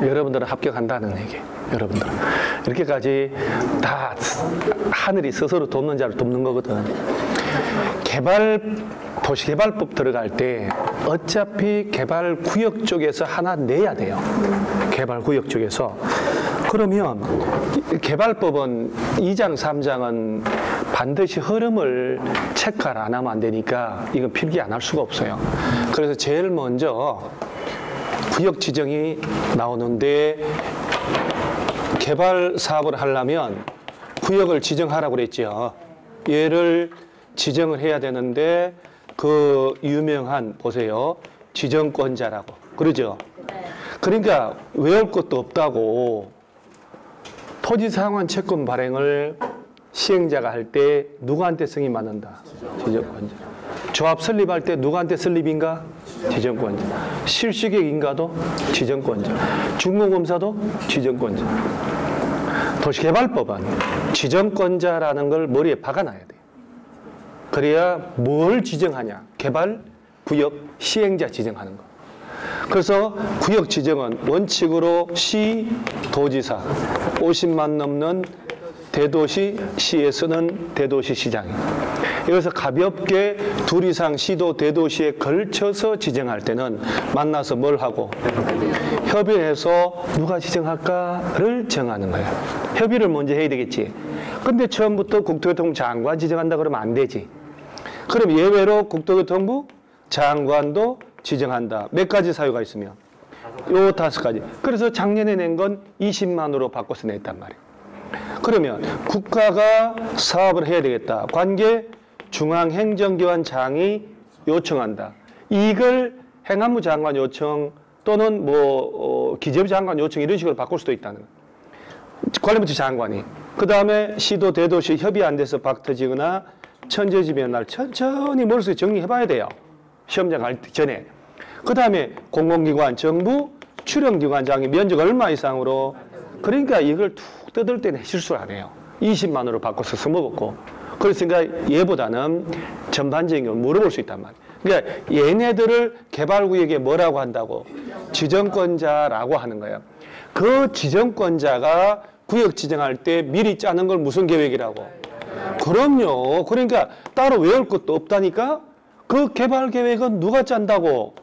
여러분들은 합격한다는 얘기. 여러분들 이렇게까지 다 하늘이 스스로 돕는 자를 돕는 거거든. 도시개발법 들어갈 때 어차피 개발구역 쪽에서 하나 내야 돼요. 개발구역 쪽에서. 그러면 개발법은 2장, 3장은 반드시 흐름을 체크를 안 하면 안 되니까 이건 필기 안 할 수가 없어요. 그래서 제일 먼저 구역 지정이 나오는데 개발 사업을 하려면 구역을 지정하라고 그랬죠. 얘를 지정을 해야 되는데 그 유명한 보세요. 지정권자라고. 그러죠? 그러니까 외울 것도 없다고 토지상환 채권 발행을 시행자가 할 때 누구한테 승인 받는다? 지정권자. 조합 설립할 때 누구한테 설립인가? 지정권자. 실시계획인가도 지정권자. 중공검사도 지정권자. 도시개발법은 지정권자라는 걸 머리에 박아놔야 돼요. 그래야 뭘 지정하냐? 개발, 구역, 시행자 지정하는 거. 그래서 구역 지정은 원칙으로 시, 도지사, 50만 넘는 대도시, 시에서는 대도시 시장이에요. 여기서 가볍게 둘 이상 시도 대도시에 걸쳐서 지정할 때는 만나서 뭘 하고? 협의해서 누가 지정할까를 정하는 거예요. 협의를 먼저 해야 되겠지. 근데 처음부터 국토교통부 장관 지정한다 그러면 안 되지. 그럼 예외로 국토교통부 장관도 지정한다. 몇 가지 사유가 있으면? 요 5가지. 그래서 작년에 낸 건 20만으로 바꿔서 냈단 말이에요. 그러면 국가가 사업을 해야 되겠다. 관계 중앙행정기관장이 요청한다. 이걸 행안부 장관 요청 또는 기재부 장관 요청 이런 식으로 바꿀 수도 있다는 거예요. 관련부처 장관이. 그 다음에 시도 대도시 협의 안 돼서 박 터지거나 천재지변 날 천천히 머릿속에 정리해봐야 돼요. 시험장 갈 전에. 그 다음에 공공기관, 정부, 출연기관장이 면적 얼마 이상으로. 그러니까 이걸 툭 뜯을 때는 실수를 안 해요. 20만으로 바꿔서 써먹었고. 그랬으니까 얘보다는 전반적인 걸 물어볼 수 있단 말이에요. 그러니까 얘네들을 개발구역에 뭐라고 한다고? 지정권자라고 하는 거예요. 그 지정권자가 구역 지정할 때 미리 짜는 걸 무슨 계획이라고? 그럼요. 그러니까 따로 외울 것도 없다니까? 그 개발 계획은 누가 짠다고?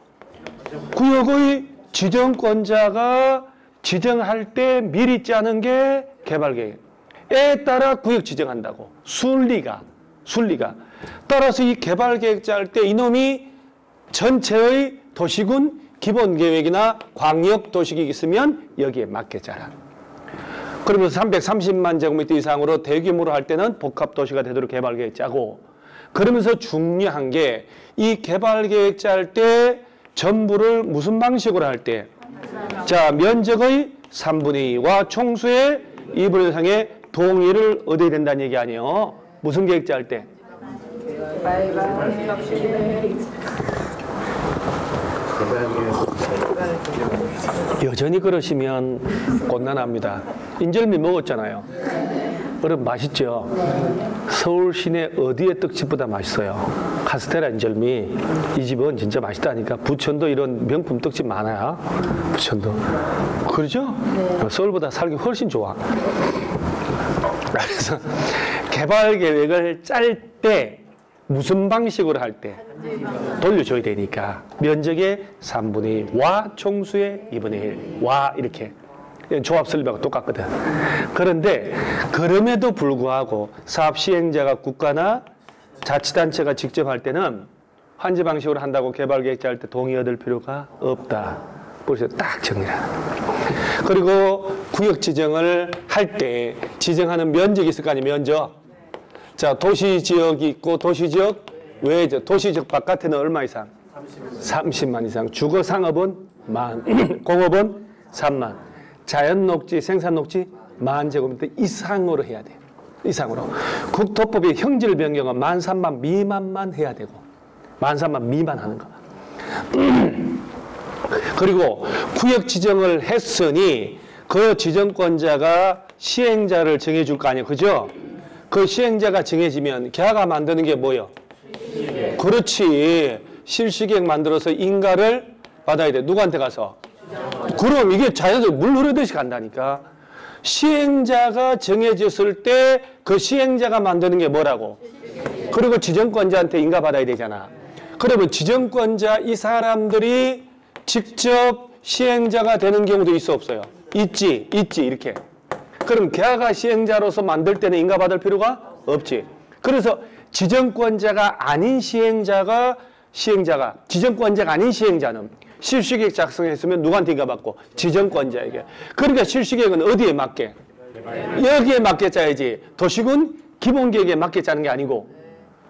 구역의 지정권자가 지정할 때 미리 짜는 게 개발 계획에 따라 구역 지정한다고. 순리가. 따라서 이 개발 계획 짤 때 이놈이 전체의 도시군 기본 계획이나 광역 도시계획이 있으면 여기에 맞게 짜라. 그러면서 330만 제곱미터 이상으로 대규모로 할 때는 복합도시가 되도록 개발계획 짜고, 그러면서 중요한 게 이 개발계획 짤 때 전부를 무슨 방식으로 할 때? 자, 면적의 3분의 2와 총수의 2분의 3의 동의를 얻어야 된다는 얘기 아니에요. 무슨 계획 짤 때? 여전히 그러시면 곤란합니다. 인절미 먹었잖아요. 여러분 맛있죠? 서울 시내 어디의 떡집보다 맛있어요. 카스테라 인절미. 이 집은 진짜 맛있다니까. 부천도 이런 명품 떡집 많아요. 부천도. 그렇죠? 네. 서울보다 살기 훨씬 좋아. 그래서 개발 계획을 짤 때 무슨 방식으로 할 때? 돌려줘야 되니까. 면적의 3분의 2와 총수의 2분의 1와 이렇게. 조합 설립하고 똑같거든. 그런데 그럼에도 불구하고 사업 시행자가 국가나 자치단체가 직접 할 때는 환지 방식으로 한다고 개발계획 짤 때 동의 얻을 필요가 없다. 그래서 딱 정리하는. 그리고 구역 지정을 할 때 지정하는 면적이 있을 거 아니에요. 면적. 자, 도시지역이 있고 도시지역 외죠. 도시지역 바깥에는 얼마 이상? 30만 이상. 주거 상업은 10,000. 공업은 3만. 자연녹지, 생산녹지 10,000제곱미터 이상으로 해야 돼요. 이상으로. 국토법의 형질 변경은 13,000 미만만 해야 되고 13,000 미만 하는 거. 그리고 구역 지정을 했으니 그 지정권자가 시행자를 정해줄 거 아니에요. 그죠? 그 시행자가 정해지면 걔가 만드는 게 뭐예요? 그렇지. 실시계획 만들어서 인가를 받아야 돼. 누구한테 가서? 그럼 이게 자연스럽게 물 흐르듯이 간다니까. 시행자가 정해졌을 때 그 시행자가 만드는 게 뭐라고? 그리고 지정권자한테 인가받아야 되잖아. 그러면 지정권자 이 사람들이 직접 시행자가 되는 경우도 있어 없어요? 있지 이렇게. 그럼 걔가 시행자로서 만들 때는 인가받을 필요가 없지. 그래서 지정권자가 아닌 시행자가 지정권자가 아닌 시행자는 실시계획 작성했으면 누구한테 인가받고? 지정권자에게. 그러니까 실시계획은 어디에 맞게? 여기에 맞게 짜야지. 도시군 기본계획에 맞게 짜는 게 아니고.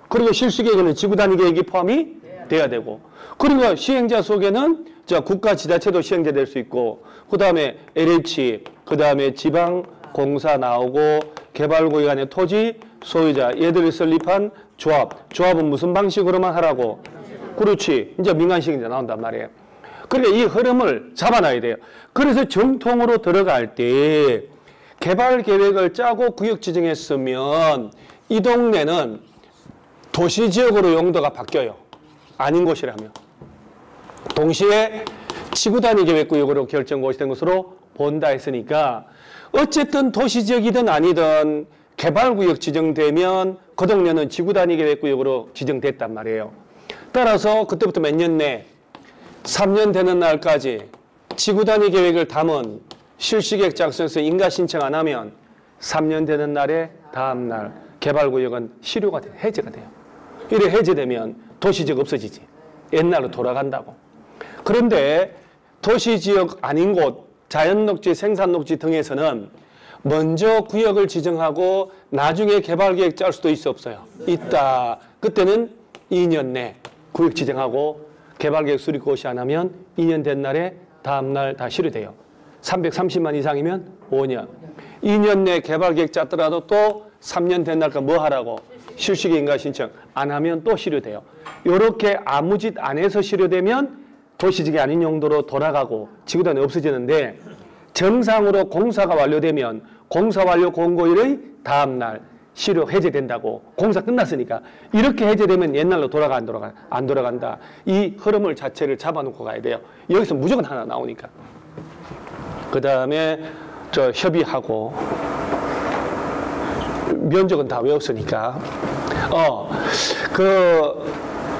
그리고 실시계획에는 지구단위계획이 포함이 돼야 되고. 그리고 시행자 속에는 국가지자체도 시행자 될 수 있고, 그 다음에 LH, 그 다음에 지방공사 나오고, 개발구역 안에 토지, 소유자, 얘들이 설립한 조합은 무슨 방식으로만 하라고? 그렇지. 이제 민간시행자 나온단 말이에요. 그러니까 이 흐름을 잡아놔야 돼요. 그래서 정통으로 들어갈 때 개발계획을 짜고 구역 지정했으면 이 동네는 도시지역으로 용도가 바뀌어요. 아닌 곳이라면. 동시에 지구단위계획구역으로 결정곳이 된 것으로 본다 했으니까 어쨌든 도시지역이든 아니든 개발구역 지정되면 그 동네는 지구단위계획구역으로 지정됐단 말이에요. 따라서 그때부터 몇 년 내 3년 되는 날까지 지구단위계획을 담은 실시계획 작성에서 인가 신청 안 하면 3년 되는 날에 다음 날 개발구역은 실효가 돼, 해제가 돼요. 이래 해제되면 도시지역 없어지지. 옛날로 돌아간다고. 그런데 도시지역 아닌 곳, 자연녹지, 생산녹지 등에서는 먼저 구역을 지정하고 나중에 개발계획 짤 수도 있어 없어요? 있다. 그때는 2년 내 구역 지정하고 개발계획 수립 고시 안 하면 2년 된 날에 다음 날 다 실효돼요. 330만 이상이면 5년. 2년 내 개발계획 짰더라도 또 3년 된 날까 뭐 하라고? 실시계획 인가 신청 안 하면 또 실효돼요. 이렇게 아무 짓 안 해서 실효되면 도시지역이 아닌 용도로 돌아가고 지구단위 없어지는데 정상으로 공사가 완료되면 공사 완료 공고일의 다음 날 실효 해제된다고. 공사 끝났으니까. 이렇게 해제되면 옛날로 돌아가 안 돌아가? 안 돌아간다. 이 흐름을 자체를 잡아놓고 가야 돼요. 여기서 무조건 하나 나오니까. 그 다음에 협의하고 면적은 다 외웠으니까.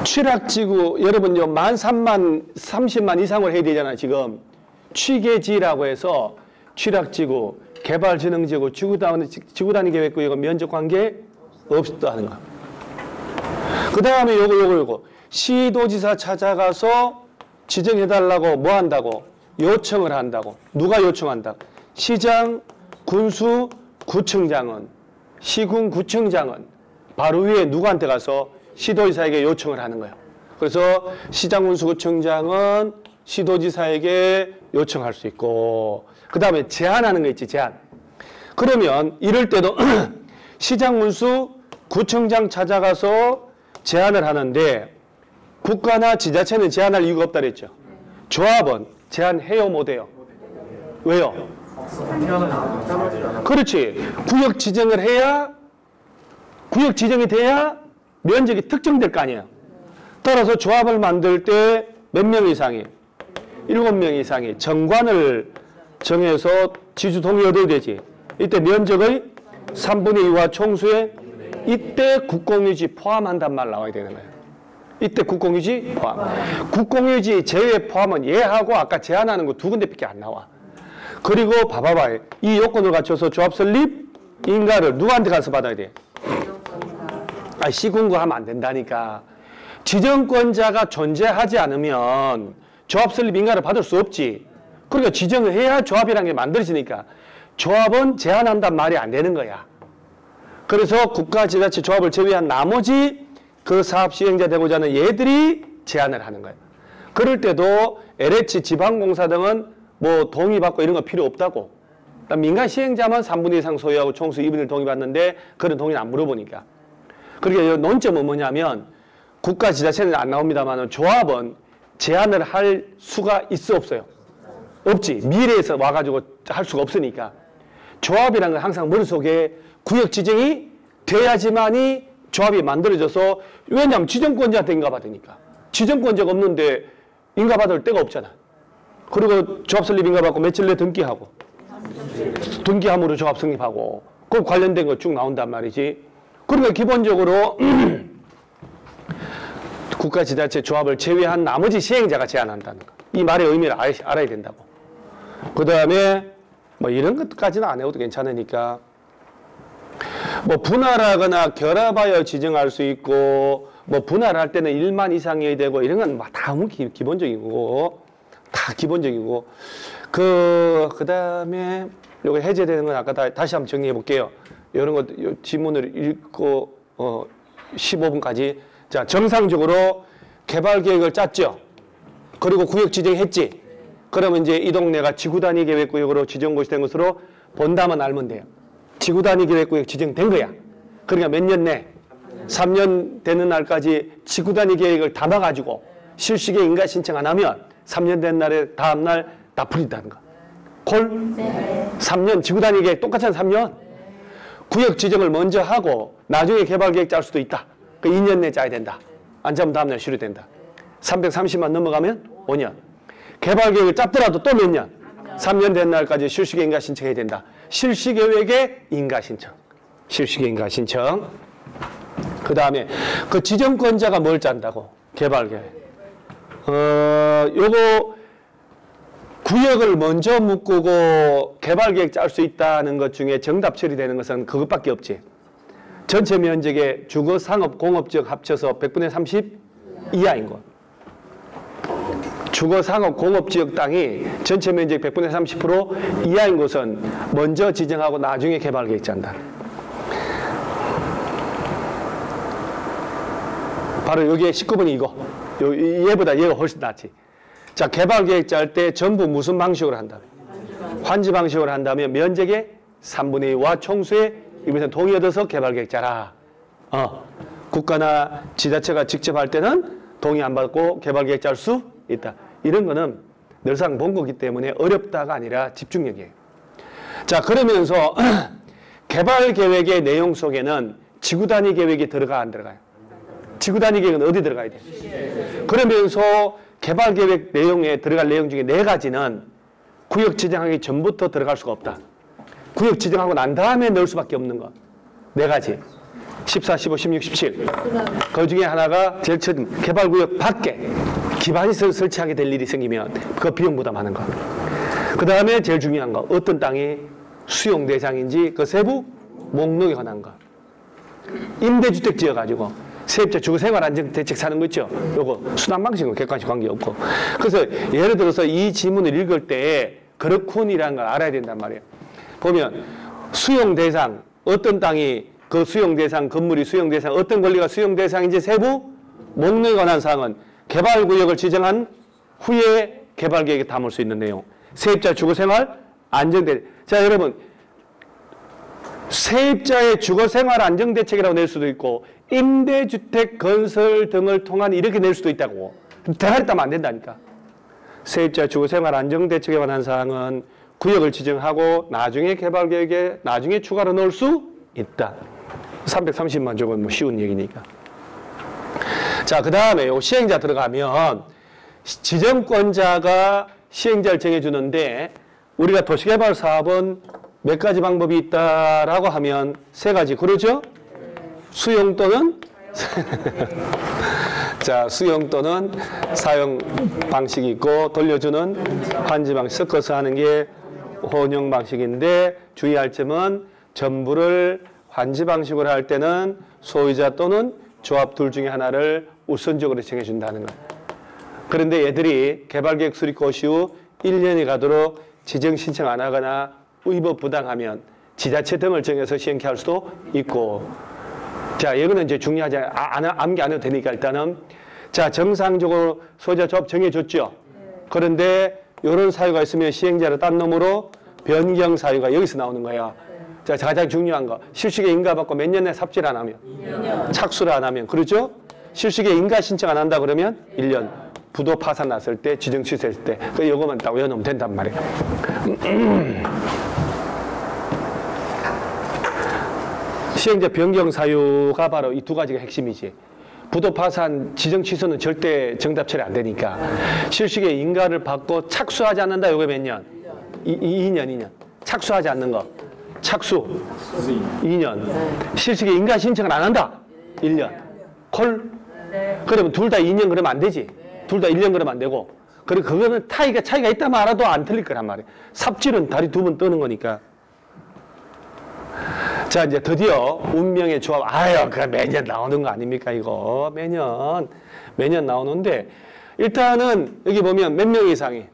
취락지구 여러분요 30만 이상을 해야 되잖아요. 지금 취계지라고 해서 취락지구, 개발진흥지구, 지구단위계획구역은 면적관계 없다는 거. 그 다음에 요거 시도지사 찾아가서 지정해달라고 뭐 한다고? 요청을 한다고. 누가 요청한다? 시장, 군수, 구청장은, 시군구청장은 바로 위에 누구한테 가서 시도지사에게 요청을 하는 거예요. 그래서 시장, 군수, 구청장은 시도지사에게 요청할 수 있고, 그 다음에 제안하는 거 있지, 제안. 그러면 이럴 때도 시장, 군수, 구청장 찾아가서 제안을 하는데 국가나 지자체는 제안할 이유가 없다 그랬죠. 조합은 제안해요, 못해요? 왜요? 그렇지. 구역 지정을 해야, 구역 지정이 돼야 면적이 특정될 거 아니에요. 따라서 조합을 만들 때 몇 명 이상이? 7명 이상이 정관을 정해서 지주 동의 얻어야 되지. 이때 면적의 3분의 2와 총수에 이때 국공유지 포함한단 말 나와야 되는 거예요. 이때 국공유지 포함. 국공유지 제외 포함은 얘하고 아까 제안하는 거 두 군데밖에 안 나와. 그리고 봐봐봐. 이 요건을 갖춰서 조합 설립 인가를 누구한테 가서 받아야 돼? 시군구 하면 안 된다니까. 지정권자가 존재하지 않으면 조합 설립 인가를 받을 수 없지. 그러니까 지정을 해야 조합이라는 게 만들어지니까 조합은 제한한단 말이 안 되는 거야. 그래서 국가지자체 조합을 제외한 나머지 그 사업 시행자 되고자 하는 얘들이 제안을 하는 거예요. 그럴 때도 LH 지방공사 등은 뭐 동의받고 이런 거 필요 없다고. 민간 시행자만 3분의 2 이상 소유하고 총수 2분의 1 동의받는데 그런 동의는 안 물어보니까. 그러니까 논점은 뭐냐면 국가지자체는 안 나옵니다만 조합은 제안을 할 수가 있어 없어요? 없지. 미래에서 와가지고 할 수가 없으니까. 조합이라는 건 항상 머릿속에 구역 지정이 돼야지만이 조합이 만들어져서, 왜냐하면 지정권자한테 인가받으니까. 지정권자가 없는데 인가받을 데가 없잖아. 그리고 조합 설립 인가 받고 며칠 내에 등기하고 등기함으로 조합 성립하고 그 관련된 거 쭉 나온단 말이지. 그러니까 기본적으로 국가 지자체 조합을 제외한 나머지 시행자가 제한한다는 거. 이 말의 의미를 알아야 된다고. 그 다음에 뭐 이런 것까지는 안 해도 괜찮으니까 뭐 분할하거나 결합하여 지정할 수 있고 뭐 분할할 때는 1만 이상이어야 되고 이런 건 다 너무 기본적이고 다 기본적이고 그 다음에 요거 해제되는 건 아까 다시 한번 정리해 볼게요. 이런 거 지문을 읽고 15분까지. 자, 정상적으로 개발 계획을 짰죠. 그리고 구역 지정했지. 그러면 이제 이 동네가 지구 단위 계획 구역으로 지정곳이 된 것으로 본다만 알면 돼요. 지구 단위 계획 구역 지정된 거야. 그러니까 몇 년 내? 3년 되는 날까지 지구 단위 계획을 담아가지고 실시계 인가 신청 안 하면 3년 된 날에 다음 날 다 풀린다는 거. 콜? 네. 3년 지구 단위 계획 똑같은 3년. 구역 지정을 먼저 하고 나중에 개발 계획 짤 수도 있다. 그 2년 내에 짜야 된다. 안 짜면 다음 날 실효된다. 330만 넘어가면 5년. 개발 계획을 짰더라도 또 몇 년? 3년 된 날까지 실시계 인가 신청해야 된다. 실시계획의 인가 신청. 실시계 인가 신청. 그 다음에 그 지정권자가 뭘 짠다고? 개발 계획. 요거 구역을 먼저 묶고 개발 계획 짤 수 있다는 것 중에 정답 처리되는 것은 그것밖에 없지. 전체 면적의 주거, 상업, 공업 지역 합쳐서 100분의 30 이하인 것. 주거, 상업, 공업 지역 땅이 전체 면적 100분의 30% 이하인 곳은 먼저 지정하고 나중에 개발 계획 짠다. 바로 여기에 19번이 이거. 얘보다 얘가 훨씬 낫지. 자, 개발 계획 짤 때 전부 무슨 방식으로 한다면? 환지 방식으로 한다면 면적의 3분의 2와 총수의 1% 동의 얻어서 개발 계획 짜라. 국가나 지자체가 직접 할 때는 동의 안 받고 개발 계획 짤 수 있다. 이런 거는 늘상 본 거기 때문에 어렵다가 아니라 집중력이에요. 자, 그러면서 개발 계획의 내용 속에는 지구 단위 계획이 들어가 안 들어가요? 지구 단위 계획은 어디 들어가야 돼? 그러면서 개발 계획 내용에 들어갈 내용 중에 4가지는 구역 지정하기 전부터 들어갈 수가 없다. 구역 지정하고 난 다음에 넣을 수밖에 없는 거. 4가지. 14, 15, 16, 17. 그 중에 하나가 제일 처음 개발구역 밖에 기반시설 설치하게 될 일이 생기면 그 비용 부담하는 거. 그 다음에 제일 중요한 거. 어떤 땅이 수용 대상인지 그 세부 목록에 관한 거. 임대주택 지어가지고 세입자 주거생활안정대책 사는 거 있죠? 요거 순환방식은 객관식 관계없고. 그래서 예를 들어서 이 지문을 읽을 때 그렇군이라는 걸 알아야 된단 말이에요. 보면 수용 대상, 어떤 땅이 그 수용 대상, 건물이 수용 대상, 어떤 권리가 수용 대상인지 세부 목록에 관한 사항은 개발구역을 지정한 후에 개발계획에 담을 수 있는 내용. 세입자 주거생활 안정대책. 자, 여러분, 세입자의 주거생활 안정대책이라고 낼 수도 있고 임대주택 건설 등을 통한 이렇게 낼 수도 있다고. 대가리 따면 안 된다니까. 세입자 주거생활 안정대책에 관한 사항은 구역을 지정하고 나중에 개발계획에 나중에 추가로 넣을 수 있다. 330만 조건 뭐 쉬운 얘기니까. 자, 그 다음에 요 시행자 들어가면 지정권자가 시행자를 정해주는데 우리가 도시개발 사업은 몇 가지 방법이 있다라고 하면 3가지. 그러죠? 수용 또는 자, 수용 또는 사용 방식이 있고 돌려주는 환지 방식 섞어서 하는 게 혼용 방식인데 주의할 점은 전부를 환지 방식으로 할 때는 소유자 또는 조합 둘 중에 하나를 우선적으로 정해준다는 거예요. 그런데 얘들이 개발계획 수립 고시 후 1년이 가도록 지정 신청 안 하거나 위법 부당하면 지자체 등을 정해서 시행케 할 수도 있고. 자, 이거는 이제 중요하지 암기 안 해도 되니까 일단은 자, 정상적으로 소유자 조합 정해줬죠. 그런데 이런 사유가 있으면 시행자를 딴 놈으로 변경 사유가 여기서 나오는 거예요. 자, 가장 중요한 거 실시계 인가 받고 몇 년 내에 삽질 안 하면 2년. 착수를 안 하면 그렇죠? 실시계 인가 신청 안 한다 그러면 1년. 부도 파산 났을 때 지정 취소했을 때 그 요거만 딱 외워놓으면 된단 말이에요. 시행자 변경 사유가 바로 이 2가지가 핵심이지. 부도 파산, 지정 취소는 절대 정답 처리 안 되니까. 실식에 인가를 받고 착수하지 않는다. 요게 몇 년? 2년. 착수하지 않는 거. 착수. 2년. 실식에 인가 신청을 안 한다. 1년. 콜? 그러면 둘 다 2년 그러면 안 되지. 둘 다 1년 그러면 안 되고. 그리고 그거는 차이가 있다면 알아도 안 틀릴 거란 말이에요. 삽질은 다리 두 번 뜨는 거니까. 자, 이제 드디어 운명의 조합. 아유, 그 매년 나오는 거 아닙니까, 이거. 매년 나오는데, 일단은 여기 보면 몇 명 이상이?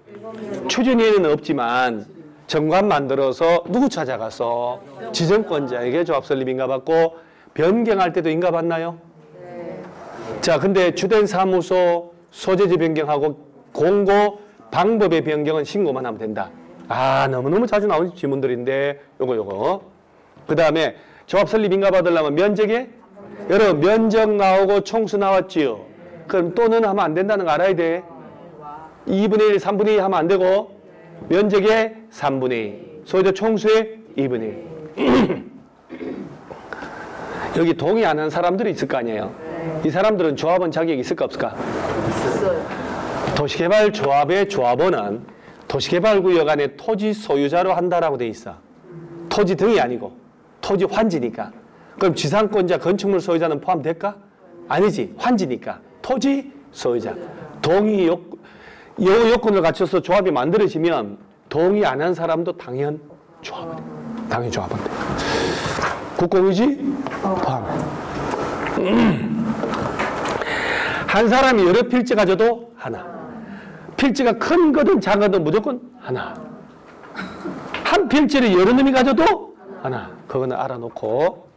추진위에는 없지만, 정관 만들어서 누구 찾아가서 지정권자에게 조합 설립 인가 받고, 변경할 때도 인가 받나요? 자, 근데 주된 사무소 소재지 변경하고 공고 방법의 변경은 신고만 하면 된다. 아, 너무너무 자주 나오는 질문들인데, 요거. 그 다음에 조합 설립 인가 받으려면 면적에 여러분 면적 나오고 총수 나왔지요. 그럼 또는 하면 안 된다는 거 알아야 돼. 2분의 1, 3분의 2 하면 안 되고 면적의 3분의 2, 소유자 총수의 2분의 1. 여기 동의 안 하는 사람들이 있을 거 아니에요. 이 사람들은 조합원 자격이 있을까 없을까? 있어요. 도시개발조합의 조합원은 도시개발구역 안에 토지 소유자로 한다라고 돼 있어. 토지 등이 아니고 토지 환지니까. 그럼 지상권자 건축물 소유자는 포함될까? 아니지. 환지니까. 토지 소유자. 동의 요건을 갖춰서 조합이 만들어지면 동의 안 한 사람도 당연 조합원 돼. 당연 조합원 돼. 국공유지 포함. 한 사람이 여러 필지 가져도 하나. 필지가 큰 거든 작은 거든 무조건 하나. 한 필지를 여러 놈이 가져도 하나. 그거는 알아놓고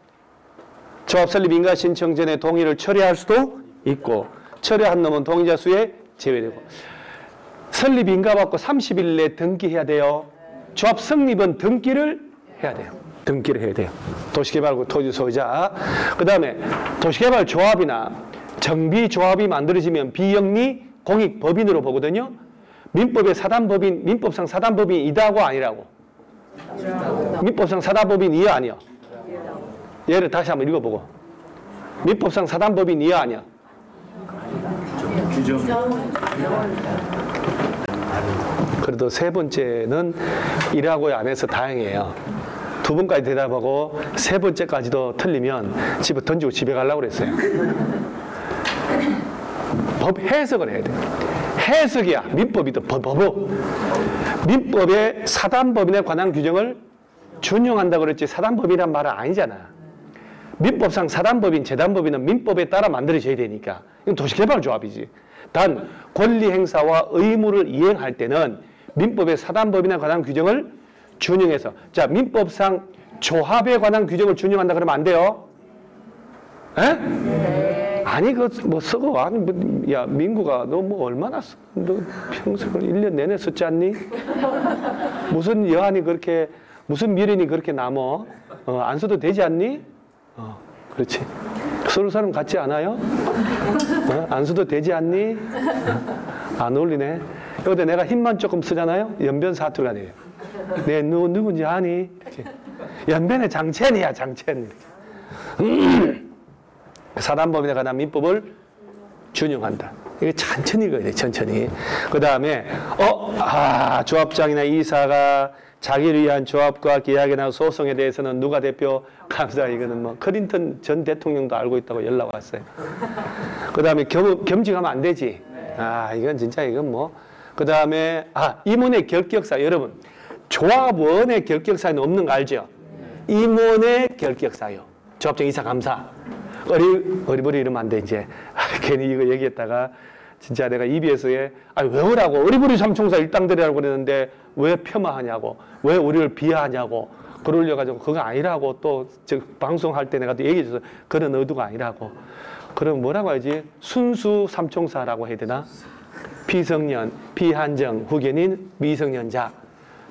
조합 설립 인가 신청 전에 동의를 처리할 수도 있고 처리한 놈은 동의자 수에 제외되고 설립 인가 받고 30일 내에 등기해야 돼요. 조합 성립은 등기를 해야 돼요. 등기를 해야 돼요. 도시개발구 토지 소유자. 그 다음에 도시개발 조합이나 정비조합이 만들어지면 비영리 공익법인으로 보거든요. 민법의 사단법인, 민법상 사단법인 이다고 아니라고? 민법상 사단법인 이야 아니야? 얘를 다시 한번 읽어보고. 민법상 사단법인 이야 아니야? 그래도 세 번째는 이라고 안 해서 다행이에요. 두 번까지 대답하고 세 번째까지도 틀리면 집에 던지고 집에 가려고 그랬어요. 법 해석을 해야 돼. 해석이야. 민법이든 법법. 민법의 사단법인에 관한 규정을 준용한다고 그랬지 사단법이란 말은 아니잖아. 민법상 사단법인, 재단법인은 민법에 따라 만들어져야 되니까. 이건 도시개발조합이지. 단 권리 행사와 의무를 이행할 때는 민법의 사단법인에 관한 규정을 준용해서 자 민법상 조합에 관한 규정을 준용한다 그러면 안 돼요? 에? 네. 아니 그 뭐 쓰고 아니 뭐, 야 민구가 너 뭐 얼마나 너 평생 1년 내내 썼지 않니? 무슨 여한이 그렇게 무슨 미련이 그렇게 남어? 안 써도 되지 않니? 그렇지. 서울 사람 같지 않아요? 안 써도 되지 않니? 안 어울리네. 여기다 내가 힘만 조금 쓰잖아요? 연변 사투리가 돼요. 내 누군지 아니? 이렇게. 연변의 장첸이야, 장첸. 사단법인에 관한 민법을 준용한다. 이게 천천히 읽어야 돼, 천천히. 그 다음에, 조합장이나 이사가 자기를 위한 조합과 계약이나 소송에 대해서는 누가 대표? 감사, 이거는 뭐, 클린턴 전 대통령도 알고 있다고 연락 왔어요. 그 다음에 겸직하면 안 되지. 이건 진짜, 이건 뭐. 그 다음에, 임원의 결격사. 여러분, 조합원의 결격사는 없는 거 알죠? 임원의 결격사요. 조합장 이사 감사. 어리버리 이러면 안 돼, 이제. 괜히 이거 얘기했다가, 진짜 내가 EBS에, 왜 오라고? 어리버리 삼총사 일당들이라고 그랬는데, 왜 폄하하냐고, 왜 우리를 비하하냐고, 그러려가지고, 그거 아니라고 또, 방송할 때 내가 또 얘기해줘서, 그런 의도가 아니라고. 그럼 뭐라고 하지? 순수 삼총사라고 해야 되나? 피성년, 피한정, 후견인, 미성년자.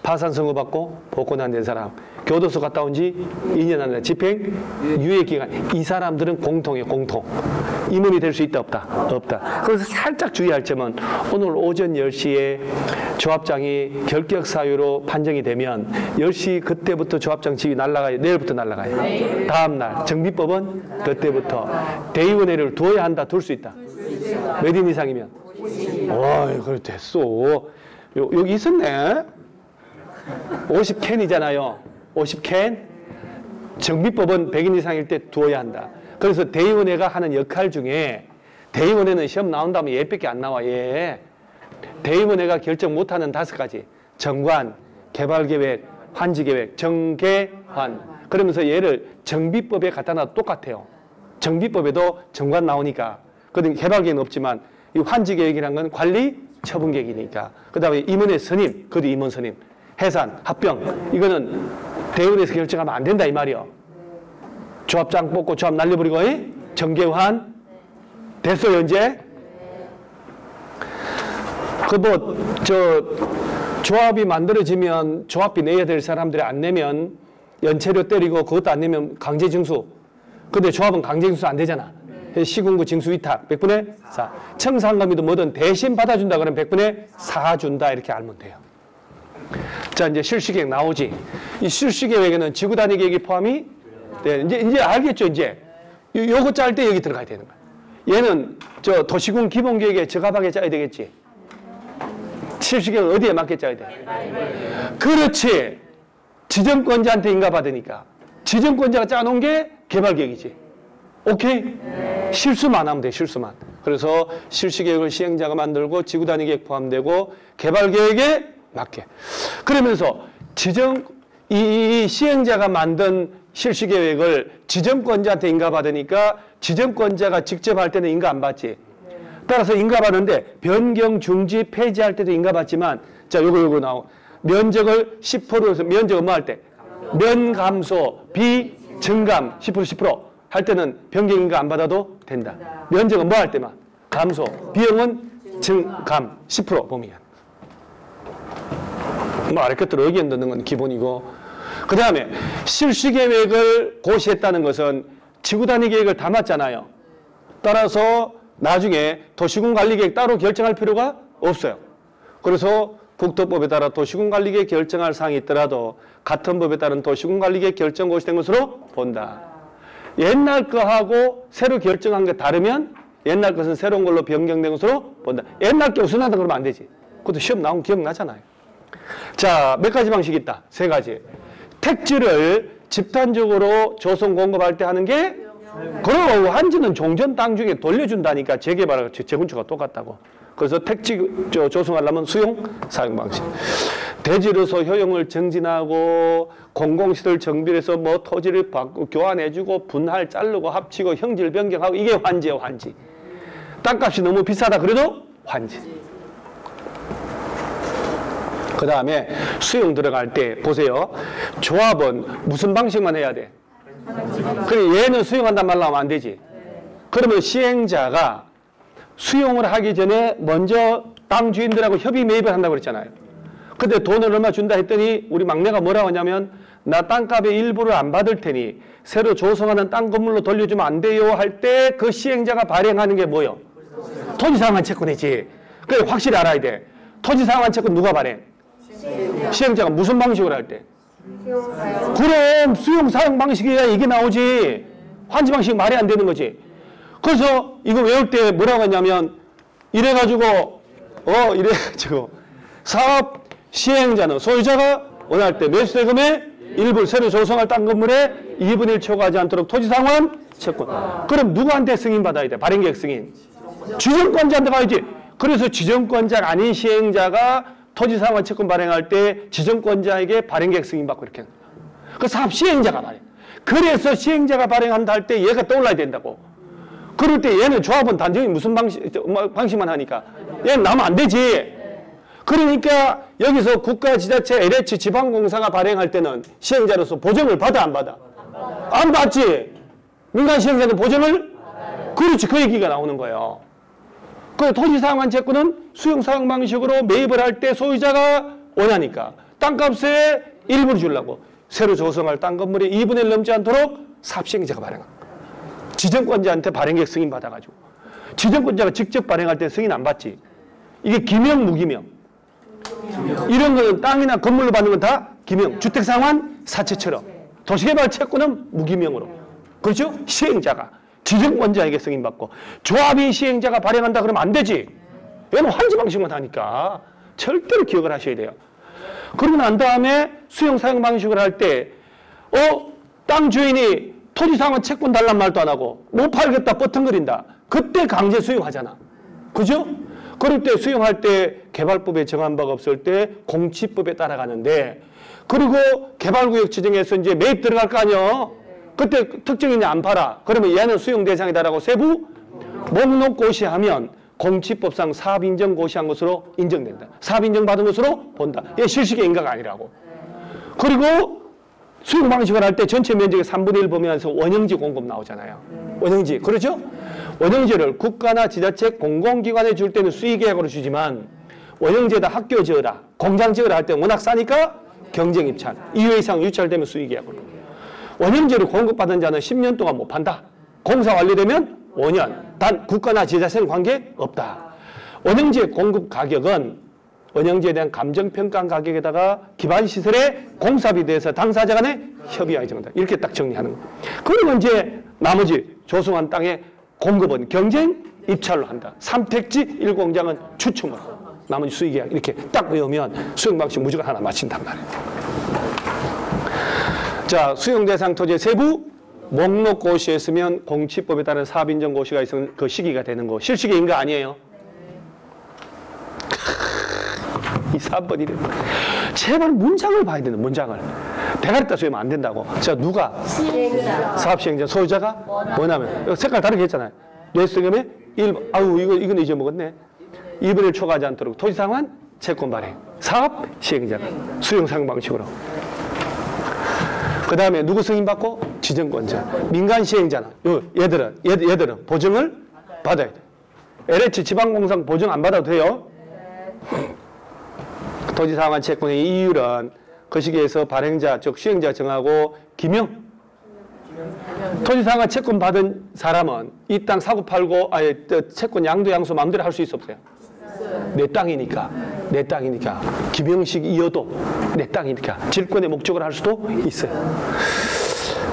파산 선고받고 복권 안 된 사람. 교도소 갔다 온 지 2년 안에 집행 유예 기간. 이 사람들은 공통이에요, 공통. 임원이 될 수 있다 없다? 없다. 그래서 살짝 주의할 점은 오늘 오전 10시에 조합장이 결격 사유로 판정이 되면 10시 그때부터 조합장 지위 날라가요? 내일부터 날라가요? 네. 다음날 정비법은 그때부터 대의원회를 두어야 한다? 둘 수 있다? 몇 인 이상이면? 어이 그래 됐어. 여기 있었네. 50캔이잖아요. 50캔. 정비법은 100인 이상일 때 두어야 한다. 그래서 대의원회가 하는 역할 중에 대의원회는 시험 나온다면 얘밖에 안 나와. 얘. 대의원회가 결정 못하는 5가지. 정관, 개발계획, 환지계획, 정개환. 그러면서 얘를 정비법에 갖다 놔도 똑같아요. 정비법에도 정관 나오니까. 그런데 개발계획은 없지만 이 환지계획이라는 건 관리 처분계획이니까. 그 다음에 임원회 선임, 그것도 임원 선임. 해산, 합병. 이거는 대의원회에서 결정하면 안 된다 이 말이요. 조합장 뽑고 조합 날려버리고 정개환 됐어요 이제? 조합이 만들어지면 조합비 내야 될 사람들이 안 내면 연체료 때리고 그것도 안 내면 강제징수. 근데 조합은 강제징수 안 되잖아. 시군구 징수위탁 100분의 4. 청산금이도 뭐든 대신 받아준다 그러면 100분의 4 준다 이렇게 알면 돼요. 자 이제 실시계획 나오지. 이 실시계획에는 지구단위 계획이 포함이 돼. 이제 알겠죠 이제. 요거 짤 때 여기 들어가야 되는 거야. 얘는 저 도시군 기본계획에 적합하게 짜야 되겠지. 실시계획 어디에 맞게 짜야 돼? 그렇지. 지정권자한테 인가받으니까. 지정권자가 짜놓은 게 개발계획이지. 오케이? 실수만 하면 돼, 실수만. 그래서 실시계획을 시행자가 만들고 지구단위 계획 포함되고 개발계획에 맞게. 그러면서 이 시행자가 만든 실시계획을 지정권자한테 인가받으니까 지정권자가 직접 할 때는 인가 안 받지. 따라서 인가받는데 변경, 중지, 폐지할 때도 인가받지만 자 요거 나오. 면적을 10%에서 면적 뭐 할 때? 면감소, 비증감 10% 할 때는 변경 인가 안 받아도 된다. 면적은 뭐 할 때만? 감소. 비용은 증감 10% 범위야. 뭐 아래끝으로 의견 넣는 건 기본이고 그 다음에 실시계획을 고시했다는 것은 지구단위 계획을 담았잖아요. 따라서 나중에 도시군관리계획 따로 결정할 필요가 없어요. 그래서 국토법에 따라 도시군관리계획 결정할 사항이 있더라도 같은 법에 따른 도시군관리계획 결정 고시된 것으로 본다. 옛날 거하고 새로 결정한 게 다르면 옛날 것은 새로운 걸로 변경된 것으로 본다. 옛날 게 우선하다 그러면 안 되지. 그것도 시험 나오면 기억나잖아요. 자, 몇 가지 방식이 있다. 3가지. 택지를 집단적으로 조성 공급할 때 하는 게 그리고 한지는 종전 땅 중에 돌려준다니까 재개발하고 재건축과 똑같다고. 그래서 택지 조성하려면 수용, 사용 방식. 대지로서 효용을 정진하고 공공시설 정비해서 뭐 토지를 교환해주고 분할 자르고 합치고 형질 변경하고 이게 환지예요, 환지. 땅값이 너무 비싸다 그래도 환지. 그 다음에 수용 들어갈 때 보세요. 조합은 무슨 방식만 해야 돼? 그래 얘는 수용한단 말로 하면 안 되지. 그러면 시행자가 수용을 하기 전에 먼저 땅 주인들하고 협의 매입을 한다고 그랬잖아요. 근데 돈을 얼마 준다 했더니 우리 막내가 뭐라고 하냐면 나 땅값의 일부를 안 받을 테니 새로 조성하는 땅 건물로 돌려주면 안 돼요 할 때 그 시행자가 발행하는 게 뭐요? 토지상환 채권이지. 그래 확실히 알아야 돼. 토지상환 채권 누가 발행? 시행자가 무슨 방식으로 할 때? 그럼 수용 사용 방식이야 이게 나오지. 환지 방식 말이 안 되는 거지. 그래서 이거 외울 때 뭐라고 했냐면 이래가지고 사업 시행자는 소유자가 원할 때 매수대금의 일부를 새로 조성할 땅 건물에 2분의 1 초과하지 않도록 토지상환 채권. 그럼 누구한테 승인받아야 돼? 발행계획 승인. 지정권자한테 가야지. 그래서 지정권자가 아닌 시행자가 토지상환 채권 발행할 때 지정권자에게 발행계획 승인받고 이렇게. 그 사업 시행자가 발행. 그래서 시행자가 발행한다 할 때 얘가 떠올라야 된다고. 그럴 때 얘는 조합은 단정히 무슨 방식만 하니까 얘는 나면 안 되지. 그러니까 여기서 국가, 지자체, LH, 지방공사가 발행할 때는 시행자로서 보정을 받아 안 받아? 안 받지. 민간 시행자는 보정을? 그렇지. 그 얘기가 나오는 거예요. 그 토지상환 채권은 수용사용 방식으로 매입을 할 때 소유자가 원하니까 땅값의 일부를 주려고 새로 조성할 땅 건물의 2분의 1 넘지 않도록 사업시행자가 발행합니다. 지정권자한테 발행계획 승인 받아가지고. 지정권자가 직접 발행할 때 승인 안 받지. 이게 기명, 무기명. 이런 거는 땅이나 건물로 받는 건 다 기명. 주택상환 사채처럼. 도시개발 채권은 무기명으로. 그렇죠? 시행자가. 지정권자에게 승인받고. 조합이 시행자가 발행한다 그러면 안 되지. 얘는 환지 방식만 하니까. 절대로 기억을 하셔야 돼요. 그러고 난 다음에 수용 사용 방식을 할 때, 땅 주인이 토지상환 채권 달란 말도 안 하고, 못 팔겠다 뻗텅거린다. 그때 강제 수용하잖아. 그죠? 그럴 때 수용할 때 개발법에 정한 바가 없을 때 공치법에 따라가는데, 그리고 개발구역 지정해서 이제 매입 들어갈 거 아니야. 그때 특정인이 안 팔아. 그러면 얘는 수용 대상이다라고 세부 목록 고시하면 공치법상 사업인정 고시한 것으로 인정된다. 사업인정 받은 것으로 본다. 얘 실식의 인가가 아니라고. 그리고 수용 방식을 할 때 전체 면적의 3분의 1 보면서 원형지 공급 나오잖아요. 원형지. 그렇죠? 원형지를 국가나 지자체 공공기관에 줄 때는 수의계약으로 주지만 원형지에다 학교 지어라, 공장 지어라 할 때 워낙 싸니까 경쟁입찰. 2회 이상 유찰되면 수의계약으로. 원형지를 공급받은 자는 10년 동안 못 판다. 공사 완료되면 5년. 단 국가나 지자체는 관계없다. 원형지의 공급 가격은 원형지에 대한 감정평가 가격에다가 기반시설의 공사비 대해서 당사자 간의 협의하에 정한다. 이렇게 딱 정리하는 거. 그러면 이제 나머지 조성한 땅의 공급은 경쟁 입찰로 한다. 삼택지 1공장은 추첨으로. 나머지 수의계약 이렇게 딱 외우면 수용 방식 무조건 하나 맞힌단 말이에요. 자, 수용 대상 토지의 세부 목록 고시했으면 공치법에 따른 사업인정 고시가 있으면 그 시기가 되는 거. 실시계 인가 아니에요? 이 3번 이래. 제발 문장을 봐야 되는 문장을. 대가리 따서 외우면 안 된다고. 자, 누가? 시행자. 사업시행자, 소유자가? 원하면. 색깔 다르게 했잖아요. 뇌수경의 1번. 아유, 이건 잊어먹었네. 2분의 1 초과하지 않도록 토지상환, 채권 발행. 사업 시행자가. 수용 사용 방식으로. 그 다음에 누구 승인받고? 지정권자. 민간 시행자는. 얘들은 보증을 받아야 돼. LH 지방공사 보증 안 받아도 돼요. 토지상환 채권의 이율은 그 시기에서 발행자, 즉 시행자가 정하고 기명. 토지상환 채권 받은 사람은 이 땅 사고 팔고 아예 채권 양도 양수 마음대로 할 수 있어 없어요? 내 땅이니까. 내 땅이니까. 기명식 이어도 내 땅이니까. 질권의 목적을 할 수도 있어요.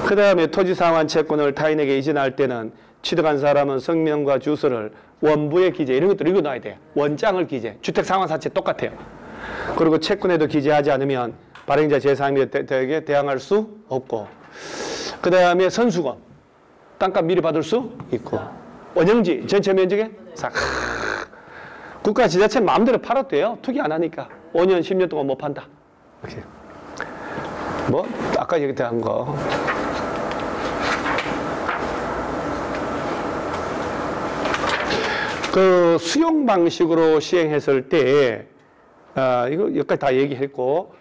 그 다음에 토지상환 채권을 타인에게 이전할 때는 취득한 사람은 성명과 주소를 원부에 기재, 이런 것들 읽어놔야 돼요. 원장을 기재. 주택상환사채 똑같아요. 그리고 채권에도 기재하지 않으면 발행자 제3위에 대항할 수 없고, 그 다음에 선수건, 땅값 미리 받을 수 있고, 원형지, 전체 면적에 싹. 국가 지자체는 마음대로 팔아도 돼요. 투기 안 하니까. 5년, 10년 동안 못 판다. 이렇게. 뭐, 아까 얘기한 거. 그 수용 방식으로 시행했을 때, 이거 여기까지 다 얘기했고,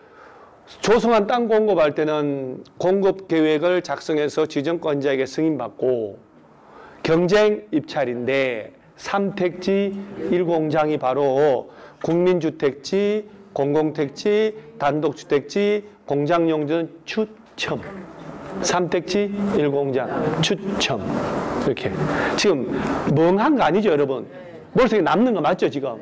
조성한 땅 공급할 때는 공급 계획을 작성해서 지정권자에게 승인받고, 경쟁 입찰인데, 3택지 1공장이 바로 국민주택지, 공공택지, 단독주택지, 공장용지는 추첨. 3택지 1공장 추첨. 이렇게. 지금 멍한 거 아니죠, 여러분? 머릿속에 남는 거 맞죠, 지금?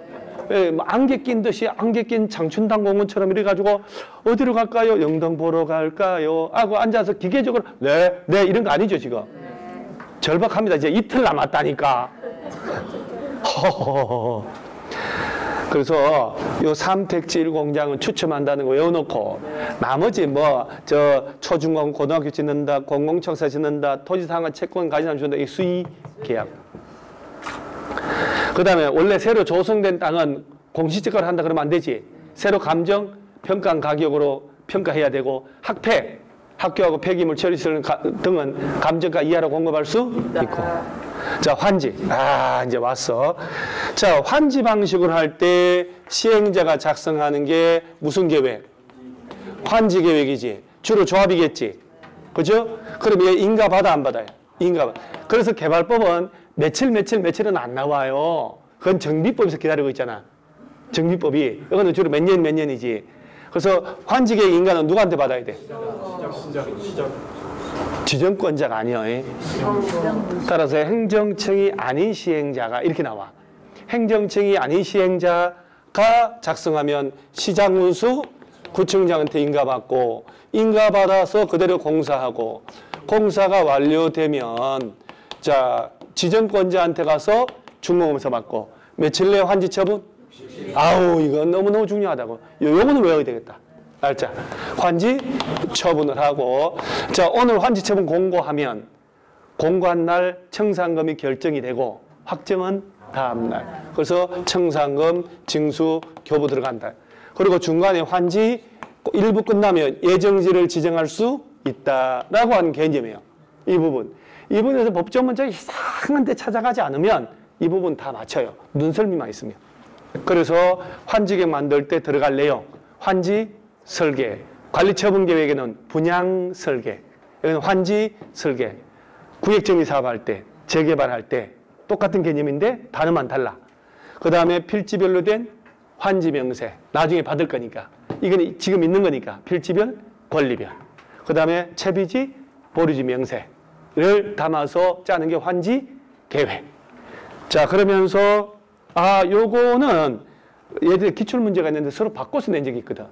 안개 낀 듯이 안개 낀 장춘당 공원처럼 이래가지고 어디로 갈까요? 영등 보러 갈까요? 하고 앉아서 기계적으로 네 이런 거 아니죠, 지금? 절박합니다. 이제 이틀 남았다니까. 그래서 요 3택지 1공장은 추첨한다는 거 외워놓고 나머지 뭐 저 초중공 고등학교 짓는다, 공공청사 짓는다, 토지상환 채권 가진 사람 준다, 이 수의 계약. 그 다음에 원래 새로 조성된 땅은 공시지가를 한다 그러면 안 되지. 새로 감정 평가한 가격으로 평가해야 되고, 학폐, 학교하고 폐기물 처리시설 등은 감정가 이하로 공급할 수 있고. 자, 환지. 이제 왔어. 자, 환지 방식으로 할 때 시행자가 작성하는 게 무슨 계획? 환지 계획이지. 주로 조합이겠지. 그죠? 그럼 얘 인가 받아, 안 받아요? 인가 받아. 그래서 개발법은 며칠은 안 나와요. 그건 정비법에서 기다리고 있잖아. 정비법이. 이거는 주로 몇 년이지. 그래서 환지계획 인가는 누구한테 받아야 돼? 지정권자가 아니요. 따라서 행정청이 아닌 시행자가 이렇게 나와. 행정청이 아닌 시행자가 작성하면 시장군수 구청장한테 인가받고 인가받아서 그대로 공사하고 공사가 완료되면 자 지정권자한테 가서 중공검사 받고 며칠 내에 환지 처분? 아우 이건 너무너무 중요하다고. 요거는 외워야 되겠다. 알자. 환지 처분을 하고 자 오늘 환지 처분 공고하면 공고한 날 청산금이 결정이 되고 확정은 다음 날. 그래서 청산금, 징수, 교부 들어간다. 그리고 중간에 환지 일부 끝나면 예정지를 지정할 수 있다라고 하는 개념이에요. 이 부분. 이 부분에서 법적 문제 이상한 데 찾아가지 않으면 이 부분 다 맞춰요. 눈설미만 있으면. 그래서 환지계획 만들 때 들어갈 내용. 환지 설계. 관리처분계획에는 분양 설계. 여기는 환지 설계. 구획정리 사업할 때, 재개발할 때 똑같은 개념인데 단어만 달라. 그 다음에 필지별로 된 환지 명세. 나중에 받을 거니까. 이건 지금 있는 거니까. 필지별, 권리별. 그 다음에 채비지, 보류지 명세를 담아서 짜는 게 환지 계획. 자, 그러면서 요거는 예전에 기출문제가 있는데 서로 바꿔서 낸 적이 있거든.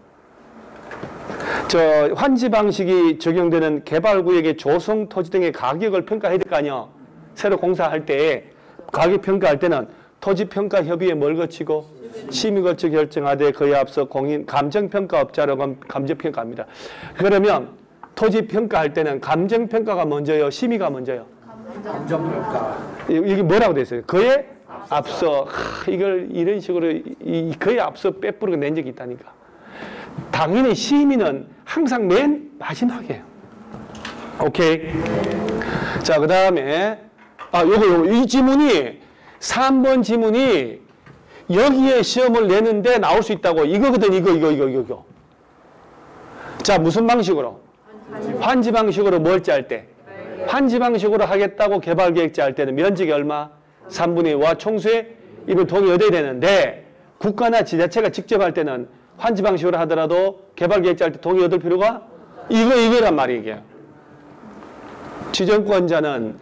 저 환지 방식이 적용되는 개발구역의 조성 토지 등의 가격을 평가해야 될 거 아니야. 새로 공사할 때 가격 평가할 때는 토지평가협의회 뭘 거치고 심의 거쳐 결정하되 그에 앞서 공인 감정평가업자로 감정평가합니다. 그러면 토지평가할 때는 감정평가가 먼저요, 심의가 먼저요? 감정평가. 이게 뭐라고 돼 있어요? 그에 앞서 이걸 이런 식으로 그에 앞서 빼뿌리고 낸 적이 있다니까. 당연히 심의는 항상 맨 마지막이에요. 오케이. 자, 그 다음에 요거 이 지문이 3번 지문이 여기에 시험을 내는데 나올 수 있다고. 이거거든. 이거. 자, 무슨 방식으로? 환지 방식으로 뭘 짤 때? 환지 방식으로 하겠다고 개발계획 짤 때는 면적이 얼마? 3분의 2와 총수의 이걸 동의 얻어야 되는데 국가나 지자체가 직접 할 때는 환지 방식으로 하더라도 개발계획 짤 때 동의 얻을 필요가 이거란 말이에요. 지정권자는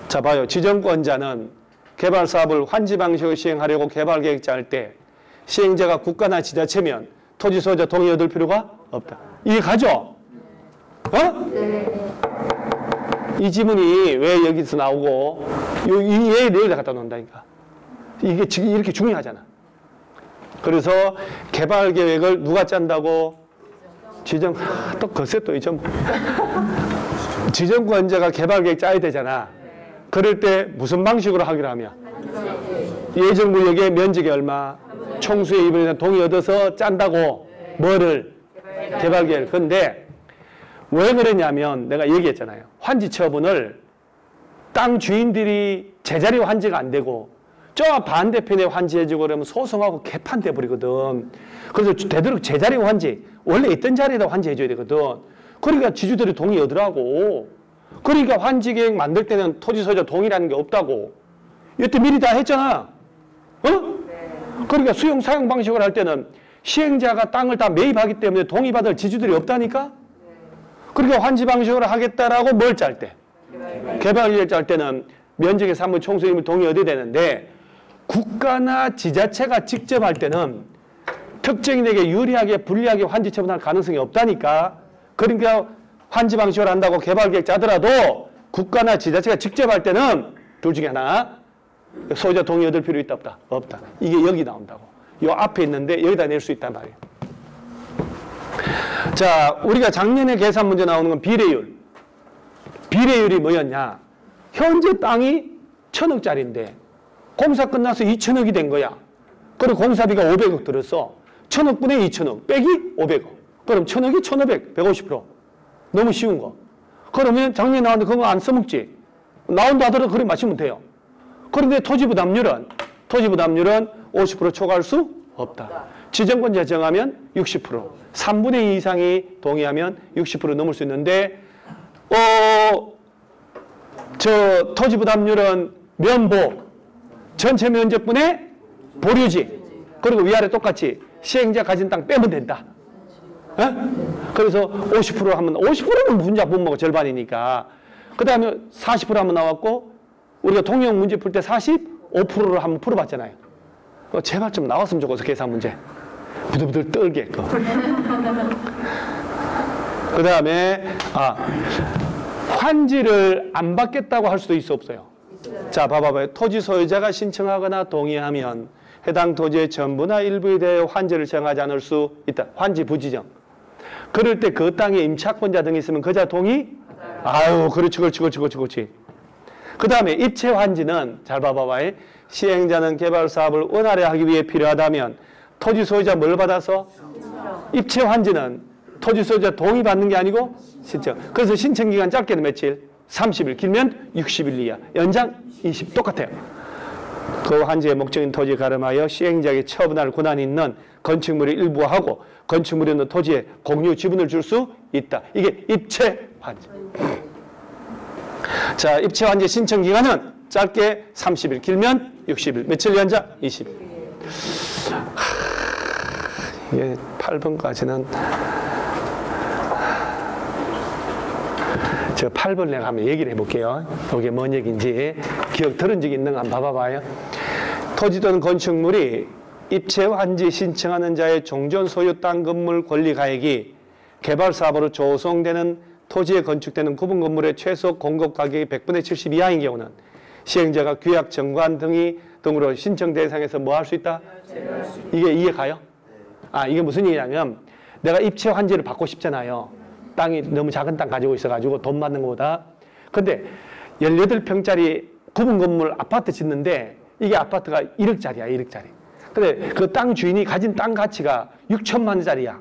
자 봐요. 지정권자는 개발 사업을 환지 방식으로 시행하려고 개발계획 짤 때 시행자가 국가나 지자체면 토지 소유자 동의 얻을 필요가 없다. 이게 가죠? 이 지문이 왜 여기서 나오고 얘 여기다 갖다 놓는다니까. 이게 지금 이렇게 중요하잖아. 그래서 개발계획을 누가 짠다고? 또 글쎄 또 이 점. 지정권자가 개발계획 짜야 되잖아. 그럴 때 무슨 방식으로 하기로 하면? 예정구역의 면적이 얼마? 총수의 이번에 동의 얻어서 짠다고. 뭐를? 개발계획. 근데 왜 그러냐면 내가 얘기했잖아요. 환지 처분을 땅 주인들이 제자리 환지가 안 되고 저 반대편에 환지해주고 그러면 소송하고 개판돼 버리거든. 그래서 되도록 제자리 환지, 원래 있던 자리에다 환지해줘야 되거든. 그러니까 지주들이 동의 얻으라고. 그러니까 환지계획 만들 때는 토지 소유자 동의라는 게 없다고. 이때 미리 다 했잖아. 그러니까 수용 사용 방식을 할 때는 시행자가 땅을 다 매입하기 때문에 동의받을 지주들이 없다니까. 그러니까 환지 방식으로 하겠다라고 뭘 짤 때? 개발계획 짤 때는 면적의 3분 총수임을 동의 얻어야 되는데 국가나 지자체가 직접 할 때는 특정인에게 유리하게 불리하게 환지 처분할 가능성이 없다니까. 그러니까 환지 방식으로 한다고 개발계획 짜더라도 국가나 지자체가 직접 할 때는 둘 중에 하나. 소유자 동의 얻을 필요 있다 없다? 없다. 이게 여기 나온다고. 요 앞에 있는데 여기다 낼 수 있단 말이에요. 자, 우리가 작년에 계산 문제 나오는 건 비례율. 비례율이 뭐였냐? 현재 땅이 1,000억짜리인데 공사 끝나서 2,000억이 된 거야. 그리고 공사비가 500억 들었어. 1,000억분의 2,000억 빼기 500억. 그럼 1,000억이 1,500, 150%. 너무 쉬운 거. 그러면 작년에 나왔는데 그거 안 써먹지. 나온다 하더라도 그래 맞추면 돼요. 그런데 토지부담률은 50% 초과할 수 없다. 지정권자 정하면 60%. 3분의 2 이상이 동의하면 60% 넘을 수 있는데 저 토지부담률은 면보, 전체 면적분의 보류지. 그리고 위아래 똑같이 시행자 가진 땅 빼면 된다. 에? 그래서 50% 하면 50%는 분자 분모가 절반이니까 그 다음에 40% 한번 나왔고 우리가 통영 문제 풀 때 45%를 한번 풀어봤잖아요. 제발 좀 나왔으면 좋겠어. 계산 문제 부들부들 떨게끔. 그 다음에 환지를 안 받겠다고 할 수도 있어 없어요? 자, 봐봐요. 토지 소유자가 신청하거나 동의하면 해당 토지의 전부나 일부에 대해 환지를 정하지 않을 수 있다. 환지 부지정. 그럴 때 그 땅에 임차권자 등이 있으면 그자 동의? 아유, 그렇지. 그 다음에 입체 환지는 잘 봐봐요. 시행자는 개발 사업을 원활히 하기 위해 필요하다면 토지 소유자 뭘 받아서? 입체 환지는 토지 소유자 동의 받는 게 아니고 신청. 그래서 신청 기간 짧게는 며칠? 30일, 길면 60일 이하. 연장 20. 똑같아요. 그 환지의 목적인 토지에 가름하여 시행자에게 처분할 권한이 있는 건축물의 일부하고 건축물이 있는 토지에 공유 지분을 줄 수 있다. 이게 입체 환지. 자, 입체 환지 신청 기간은 짧게 30일, 길면 60일. 며칠 연장? 20일. 이게 8번까지는 저 8번 내가 한번 얘기를 해볼게요. 이게 뭔 얘기인지 기억 들은 적이 있는가 한번 봐봐요. 토지 또는 건축물이 입체 환지 신청하는 자의 종전 소유 땅 건물 권리 가액이 개발 사업으로 조성되는 토지에 건축되는 구분 건물의 최소 공급 가격이 100분의 70 이하인 경우는 시행자가 규약 정관 등으로 신청 대상에서 뭐 할 수 있다? 이게 이해 가요? 이게 무슨 얘기냐면 내가 입체 환지를 받고 싶잖아요. 땅이 너무 작은 땅 가지고 있어가지고 돈 받는 것보다. 근데 18평짜리 구분 건물 아파트 짓는데 이게 아파트가 1억짜리야, 1억짜리. 근데 그 땅 주인이 가진 땅 가치가 6천만 원짜리야.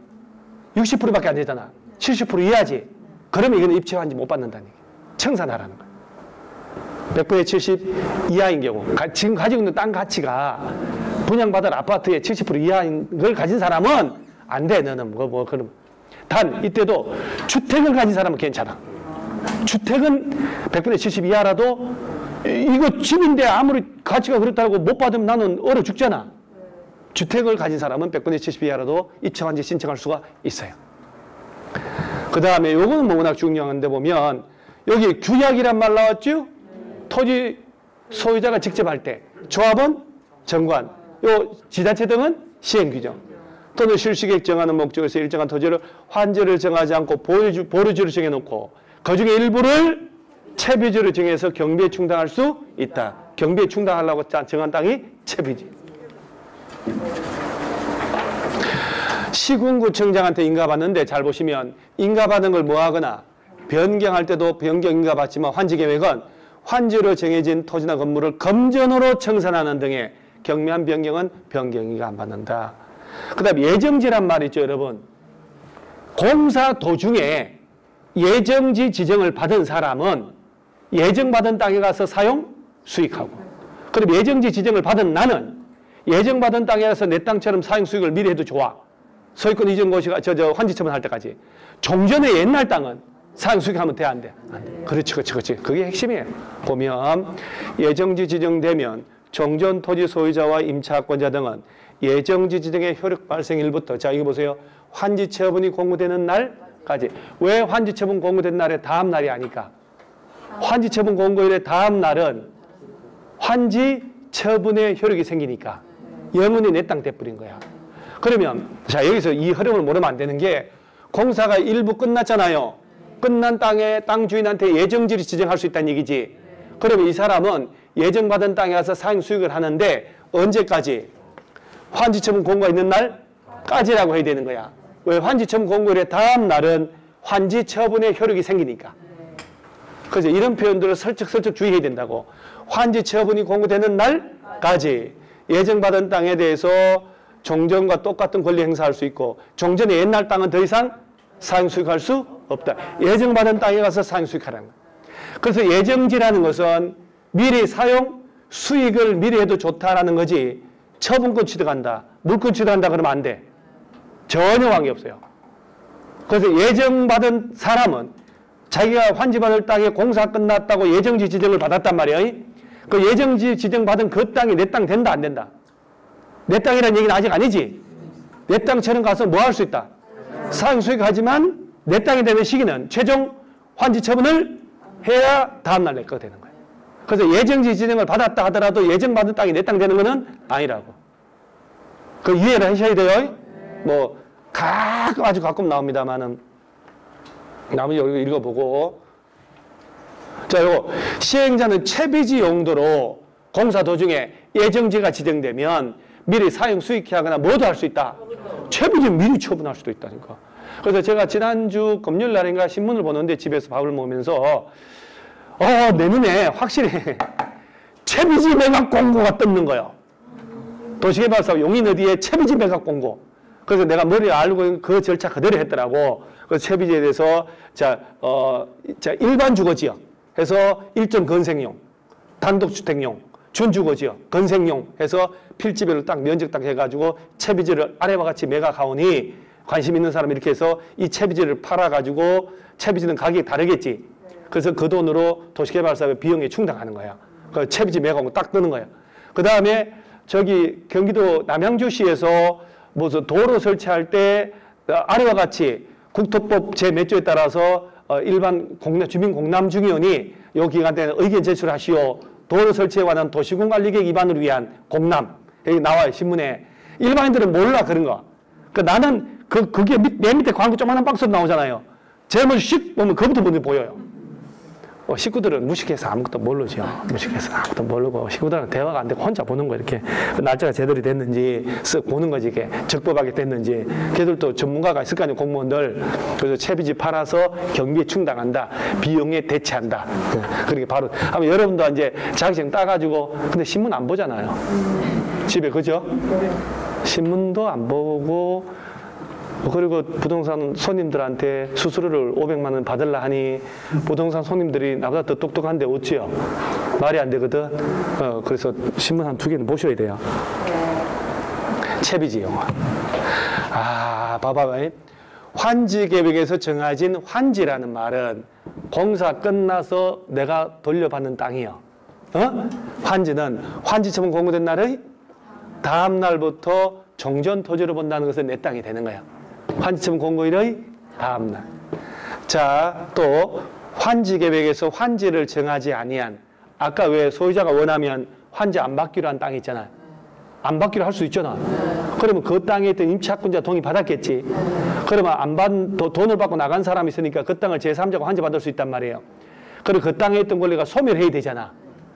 60%밖에 안 되잖아. 70% 이하지. 그러면 이거는 입체 환지 못 받는다는 얘기야. 청산하라는 거야. 100분의 70 이하인 경우, 지금 가지고 있는 땅 가치가 분양받은 아파트의 70% 이하인 걸 가진 사람은 안 돼. 너는 그럼. 단 이때도 주택을 가진 사람은 괜찮아. 주택은 100분의 70 이하라도 이거 집인데 아무리 가치가 그렇다고 못 받으면 나는 얼어 죽잖아. 주택을 가진 사람은 100분의 70 이하라도 입체 환지 신청할 수가 있어요. 그 다음에 요거는 뭐 워낙 중요한데 보면 여기 규약이란 말 나왔죠? 토지 소유자가 직접 할 때 조합은 정관, 요 지자체 등은 시행규정 또는 실시계획 정하는 목적에서 일정한 토지를 환지를 정하지 않고 보류지로 정해놓고 그중에 일부를 채비지로 정해서 경비에 충당할 수 있다. 경비에 충당하려고 정한 땅이 채비지. 시군구청장한테 인가받는데 잘 보시면 인가받은 걸 뭐하거나 변경할 때도 변경 인가받지만 환지계획은 환지로 정해진 토지나 건물을 검전으로 청산하는 등의 경미한 변경은 변경인가 안 받는다. 그 다음에 예정지란 말 있죠, 여러분. 공사 도중에 예정지 지정을 받은 사람은 예정받은 땅에 가서 사용, 수익하고. 그럼 예정지 지정을 받은 나는 예정받은 땅에 가서 내 땅처럼 사용, 수익을 미리 해도 좋아. 소유권 이전 고시가 환지 처분할 때까지. 종전의 옛날 땅은 사용, 수익하면 돼, 안 돼? 안 돼. 그렇지. 그게 핵심이에요. 보면 예정지 지정되면 종전 토지 소유자와 임차권자 등은 예정지 지정의 효력 발생일부터, 자, 이거 보세요. 환지 처분이 공고되는 날까지. 왜 환지 처분 공고된 날에 다음 날이 아니까? 환지 처분 공고일의 다음 날은 환지 처분의 효력이 생기니까 영원히 내 땅 돼버린 거야. 그러면 자, 여기서 이 흐름을 모르면 안 되는 게 공사가 일부 끝났잖아요. 끝난 땅에 땅 주인한테 예정지를 지정할 수 있다는 얘기지. 그러면 이 사람은 예정받은 땅에 가서 사용 수익을 하는데 언제까지? 환지처분 공고가 있는 날까지라고 해야 되는 거야. 왜? 환지처분 공고일의 다음 날은 환지처분의 효력이 생기니까. 그래서 이런 표현들을 슬쩍슬쩍 주의해야 된다고. 환지처분이 공고되는 날까지 예정받은 땅에 대해서 종전과 똑같은 권리 행사할 수 있고 종전의 옛날 땅은 더 이상 사용 수익할 수 없다. 예정받은 땅에 가서 사용 수익하라는 거야. 그래서 예정지라는 것은 미리 사용 수익을 미리 해도 좋다라는 거지 처분권 취득한다, 물권 취득한다 그러면 안 돼. 전혀 관계 없어요. 그래서 예정받은 사람은 자기가 환지받을 땅에 공사 끝났다고 예정지 지정을 받았단 말이에요. 그 예정지 지정받은 그 땅이 내 땅 된다 안 된다? 내 땅이라는 얘기는 아직 아니지. 내 땅처럼 가서 뭐 할 수 있다? 사용 수익하지만 내 땅이 되는 시기는 최종 환지 처분을 해야 다음날 내 거가 되는 거예요. 그래서 예정지 지정을 받았다 하더라도 예정받은 땅이 내 땅 되는 거는 아니라고. 그 이해를 하셔야 돼요. 뭐 아주 가끔 나옵니다만은 나머지 여기 읽어보고. 자, 요거 시행자는 채비지 용도로 공사 도중에 예정지가 지정되면 미리 사용 수익하거나 뭐도 할 수 있다. 채비지 미리 처분할 수도 있다니까. 그래서 제가 지난주 금요일 날인가 신문을 보는데 집에서 밥을 먹으면서 내 눈에 확실히 채비지 매각 공고가 떴는 거예요. 도시개발사업 용인어디에 채비지 매각 공고. 그래서 내가 머리에 알고 그 절차 그대로 했더라고. 그래서 채비지에 대해서 일반 주거지역 해서 일정 건생용, 단독주택용, 준주거지역, 건생용 해서 필지별로 딱 면적 딱 해가지고 채비지를 아래와 같이 매각하오니 관심 있는 사람이 이렇게 해서 이 채비지를 팔아가지고 채비지는 가격이 다르겠지. 그래서 그 돈으로 도시개발사업의 비용에 충당하는 거야. 그 채비지 매각하고 딱 뜨는 거야. 그 다음에 저기 경기도 남양주시에서 무슨 도로 설치할 때 아래와 같이 국토법 제 몇 조에 따라서 일반 주민 공람 중의원이 요 기간 때는 의견 제출하시오. 도로 설치에 관한 도시공관리계획 위반을 위한 공람. 여기 나와요, 신문에. 일반인들은 몰라, 그런 거. 나는 그게 맨 밑에 광고 조그마한 박스로 나오잖아요. 제목을 씩 보면 그것부터 먼저 보여요. 식구들은 무식해서 아무것도 모르죠. 무식해서 아무것도 모르고 식구들은 대화가 안 되고 혼자 보는 거 이렇게 날짜가 제대로 됐는지 쓱 보는 거지. 이게 적법하게 됐는지. 걔들도 전문가가 있을 거 아니에요, 공무원들. 그래서 채비지 팔아서 경비에 충당한다. 비용에 대체한다. 그렇게 바로. 아마 여러분도 이제 자격증 따가지고 근데 신문 안 보잖아요. 집에, 그죠? 신문도 안 보고 그리고 부동산 손님들한테 수수료를 500만 원 받으려 하니 부동산 손님들이 나보다 더 똑똑한데 어찌요? 말이 안 되거든. 그래서 신문 한 2개는 보셔야 돼요. 채비지 용어. 봐봐요. 환지 계획에서 정해진 환지라는 말은 공사 끝나서 내가 돌려받는 땅이요. 환지는 환지 처분 공고된 날의 다음 날부터 정전 토지로 본다는 것은 내 땅이 되는 거야. 환지처분 공고일의 다음날. 자, 또 환지 계획에서 환지를 정하지 아니한 아까 왜 소유자가 원하면 환지 안 받기로 한 땅이 있잖아. 안 받기로 할 수 있잖아. 그러면 그 땅에 있던 임차권자 동의 받았겠지. 그러면 돈을 받고 나간 사람이 있으니까 그 땅을 제3자가 환지 받을 수 있단 말이에요. 그리고 그 땅에 있던 권리가 소멸해야 되잖아.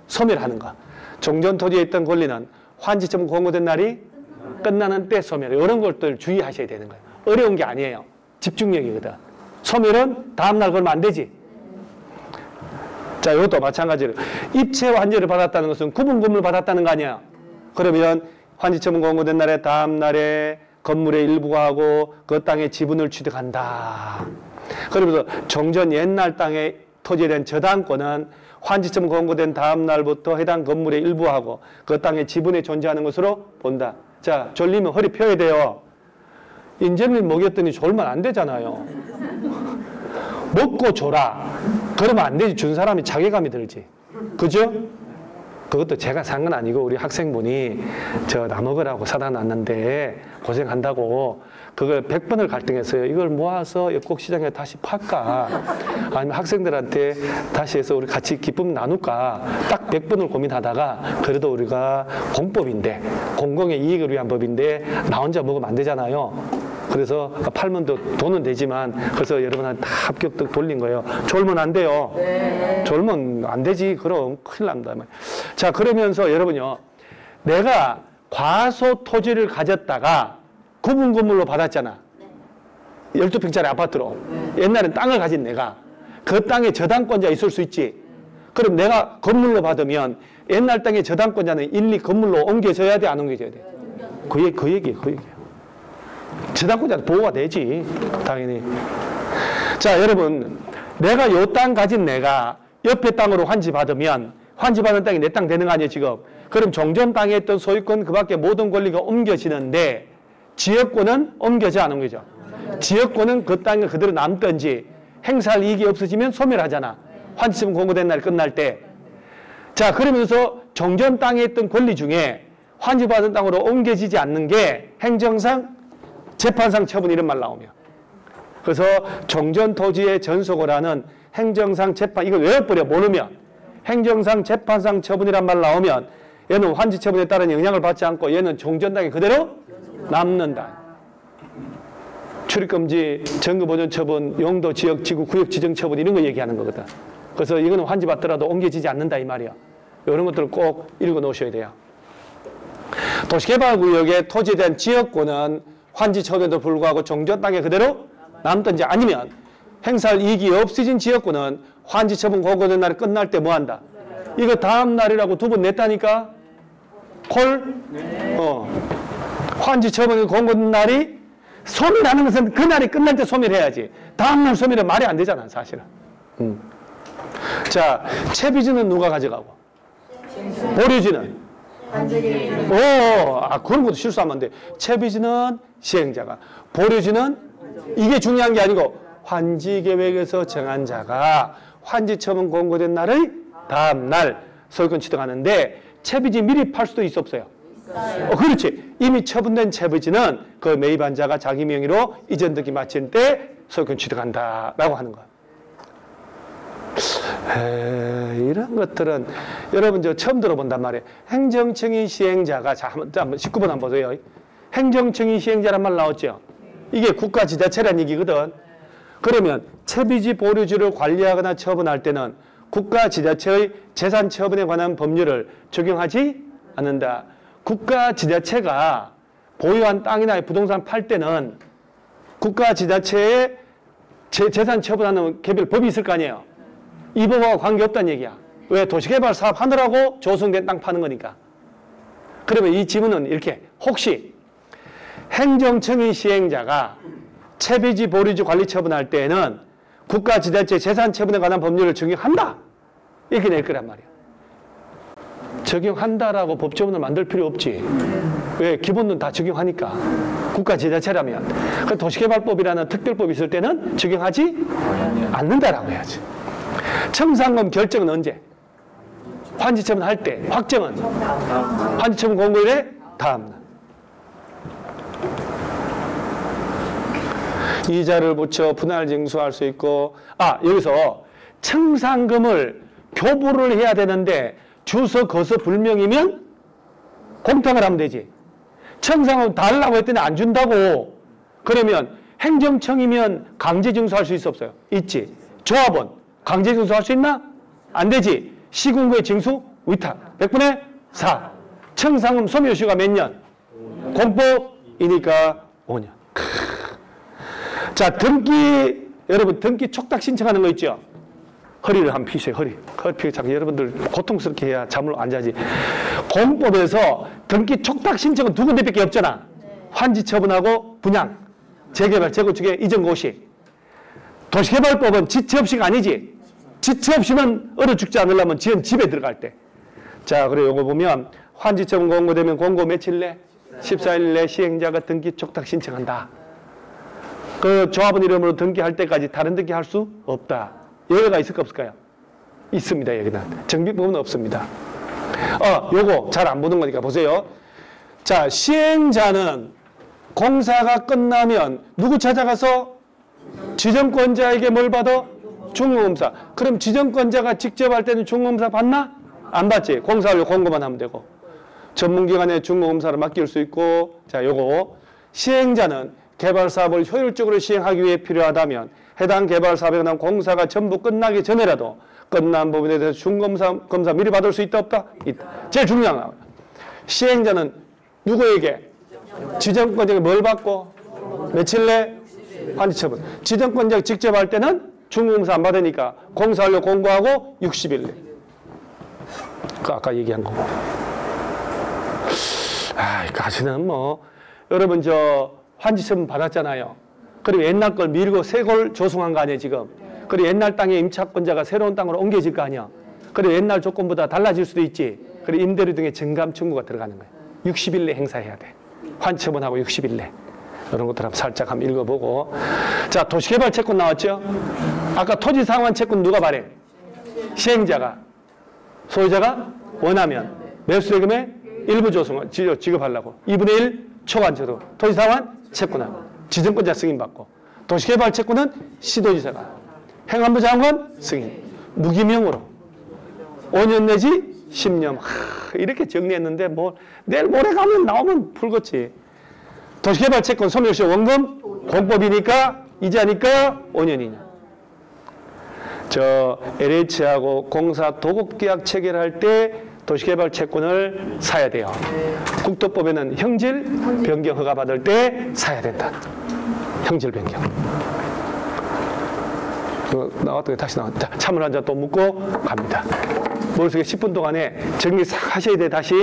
소멸하는 거. 정전 토지에 있던 권리는 환지처분 공고된 날이 끝나는 때 소멸. 이런 것들 주의하셔야 되는 거예요. 어려운 게 아니에요. 집중력이거든. 소멸은 다음날 걸면 안 되지. 자, 이것도 마찬가지로 입체 환지를 받았다는 것은 구분 건물 받았다는 거 아니야. 그러면 환지처분 공고된 날에 다음 날에 건물의 일부가 하고 그 땅의 지분을 취득한다. 그러면서 정전 옛날 땅의 토지에 대한 저당권은 환지처분 공고된 다음 날부터 해당 건물의 일부하고 그 땅의 지분에 존재하는 것으로 본다. 자, 졸리면 허리 펴야 돼요. 인절미 먹였더니 졸면 안 되잖아요. 먹고 졸아. 그러면 안 되지. 준 사람이 자괴감이 들지. 그죠? 그것도 제가 산 건 아니고 우리 학생분이 나 먹으라고 사다 놨는데 고생한다고 그걸 100번을 갈등했어요. 이걸 모아서 옆곡시장에 다시 팔까? 아니면 학생들한테 다시 해서 우리 같이 기쁨 나눌까? 딱 100번을 고민하다가 그래도 우리가 공법인데 공공의 이익을 위한 법인데 나 혼자 먹으면 안 되잖아요. 그래서 팔면 돈은 되지만 그래서 여러분한테 다 합격 돌린 거예요. 졸면 안 돼요. 네. 졸면 안 되지. 그럼 큰일 납니다. 자, 그러면서 여러분요. 내가 과소 토지를 가졌다가 구분 건물로 받았잖아. 12평짜리 아파트로. 옛날엔 땅을 가진 내가. 그 땅에 저당권자 있을 수 있지. 그럼 내가 건물로 받으면 옛날 땅에 저당권자는 일리 건물로 옮겨져야 돼, 안 옮겨져야 돼? 그 얘기예요. 저당권자는 보호가 되지. 당연히. 자, 여러분. 내가 요 땅 가진 내가 옆에 땅으로 환지받으면 환지받은 땅이 내 땅 되는 거 아니에요, 지금? 그럼 정전 땅에 있던 소유권 그 밖에 모든 권리가 옮겨지는데 지역권은 옮겨져, 안 옮겨져? 지역권은 그 땅에 그대로 남든지 행사할 이익이 없어지면 소멸하잖아. 환지처분 공고된 날 끝날 때. 자, 그러면서 정전 땅에 있던 권리 중에 환지받은 땅으로 옮겨지지 않는 게 행정상 재판상 처분 이런 말 나오면 그래서 종전토지의 전속을 하는 행정상 재판, 이거 외워버려, 모르면. 행정상 재판상 처분이란 말 나오면 얘는 환지 처분에 따른 영향을 받지 않고 얘는 종전당에 그대로 남는다. 출입금지, 정거보존 처분, 용도, 지역, 지구, 구역 지정 처분 이런 거 얘기하는 거거든. 그래서 이거는 환지 받더라도 옮겨지지 않는다 이 말이야. 이런 것들을 꼭 읽어 놓으셔야 돼요. 도시개발구역의 토지에 대한 지역권은 환지 처분에도 불구하고 종전 땅에 그대로 남든지 아니면 행사할 이익이 없어진 지역권은 환지 처분 공고된 날이 끝날 때 뭐 한다? 이거 다음 날이라고 두 번 냈다니까? 콜? 환지 처분이 공고된 날이 소멸하는 것은 그 날이 끝날 때 소멸해야지. 다음 날 소멸은 말이 안 되잖아, 사실은. 자, 채비지는 누가 가져가고? 보류지는? 그런 것도 실수하면 안 돼. 채비지는 시행자가, 보류지는 이게 중요한 게 아니고 환지 계획에서 정한 자가 환지 처분 공고된 날의 다음 날 소유권 취득하는데 채비지 미리 팔 수도 있어 없어요? 그렇지. 이미 처분된 채비지는 그 매입한 자가 자기 명의로 이전 등기 마친 때 소유권 취득한다라고 하는 거야. 이런 것들은 여러분 저 처음 들어본단 말이에요. 행정청의 시행자가, 자, 한번 19번 한번 보세요. 행정청의 시행자란 말 나왔죠. 이게 국가 지자체란 얘기거든. 그러면 채비지 보류지를 관리하거나 처분할 때는 국가 지자체의 재산 처분에 관한 법률을 적용하지 않는다. 국가 지자체가 보유한 땅이나 부동산 팔 때는 국가 지자체의 재산 처분하는 개별 법이 있을 거 아니에요. 이 법하고 관계없다는 얘기야. 왜? 도시개발 사업 하느라고 조성된 땅 파는 거니까. 그러면 이 지문은 이렇게, 혹시 행정청의 시행자가 채비지 보류지 관리 처분할 때에는 국가 지자체 재산 처분에 관한 법률을 적용한다. 이렇게 낼 거란 말이야. 적용한다라고 법조문을 만들 필요 없지. 왜? 기본은 다 적용하니까. 국가 지자체라면. 그 도시개발법이라는 특별법이 있을 때는 적용하지 않는다라고 해야지. 청산금 결정은 언제? 환지처분 할 때. 확정은? 환지처분 공고일에 다음날. 이자를 붙여 분할 징수할 수 있고, 여기서 청산금을 교부를 해야 되는데 주서 거서 불명이면 공탁을 하면 되지. 청산금 달라고 했더니 안 준다고. 그러면 행정청이면 강제 징수할 수 있어 없어요? 있지. 조합원 강제 징수할 수 있나? 안 되지. 시군구의 징수 위탁 100분의 4. 청산금 소멸시효가 몇 년? 공법이니까 5년. 자, 등기, 여러분 등기 촉탁 신청하는 거 있죠? 허리를 한번 피세요. 허리 피 자꾸 여러분들 고통스럽게 해야 잠을 안 자지. 공법에서 등기 촉탁 신청은 두 군데밖에 없잖아. 환지 처분하고 분양, 재개발, 재건축의 이전 고시. 도시개발법은 지체 없이가 아니지. 지체 없이만 얼어 죽지 않으려면 지은 집에 들어갈 때. 자, 그래 요거 보면 환지 처분 공고되면 공고 며칠 내? 14일 내 시행자가 등기 촉탁 신청한다. 그 조합원 이름으로 등기할 때까지 다른 등기 할 수 없다. 예외가 있을까 없을까요? 있습니다. 여기는 정비법은 없습니다. 요거 잘 안 보는 거니까 보세요. 자, 시행자는 공사가 끝나면 누구 찾아가서 지정권자에게 뭘 받아? 중공검사. 그럼 지정권자가 직접 할 때는 중공검사 받나? 안 받지. 공사하려고 공고만 하면 되고. 전문기관에 중공검사를 맡길 수 있고. 자, 요거 시행자는 개발사업을 효율적으로 시행하기 위해 필요하다면 해당 개발사업에 관한 공사가 전부 끝나기 전에라도 끝난 부분에 대해서 중검사 미리 받을 수 있다 없다? 있다. 제일 중요한 거. 시행자는 누구에게? 지정권자에게 뭘 받고? 며칠 내? 환지처분. 지정권자가 직접 할 때는 중공검사 안 받으니까 공사하려고 공고하고 60일 내. 그 아까 얘기한 거고. 가시는 뭐 여러분 환지처분 받았잖아요. 그리고 옛날 걸 밀고 새 걸 조성한 거 아니에요, 지금. 그리고 옛날 땅에 임차권자가 새로운 땅으로 옮겨질 거 아니야. 그리고 옛날 조건보다 달라질 수도 있지. 그리고 임대료 등의 증감 청구가 들어가는 거예요. 60일 내 행사해야 돼. 환처분하고 60일 내. 이런 것들 한번 살짝 한번 읽어보고. 자, 도시개발 채권 나왔죠? 아까 토지상환 채권 누가 발행? 시행자가. 소유자가 원하면 매수대금의 일부 조성을 지급하려고. 2분의 1 초과한제도. 토지상환 채권하고. 지정권자 승인받고. 도시개발 채권은 시도지사가, 행안부 장관 승인, 무기명으로 5년 내지 10년. 이렇게 정리했는데 뭐 내일 모레 가면 나오면 풀겠지. 도시개발 채권 소멸시 원금 공법이니까 이자니까 5년이냐. 저 LH하고 공사 도급계약 체결할 때 도시개발 채권을 사야 돼요. 국토법에는 형질 변경 허가 받을 때 사야 된다. 형질 변경. 나왔더니 다시 나왔다. 참을 한 잔 또 묻고 갑니다. 머릿속에 10분 동안에 정리 싹 하셔야 돼, 다시.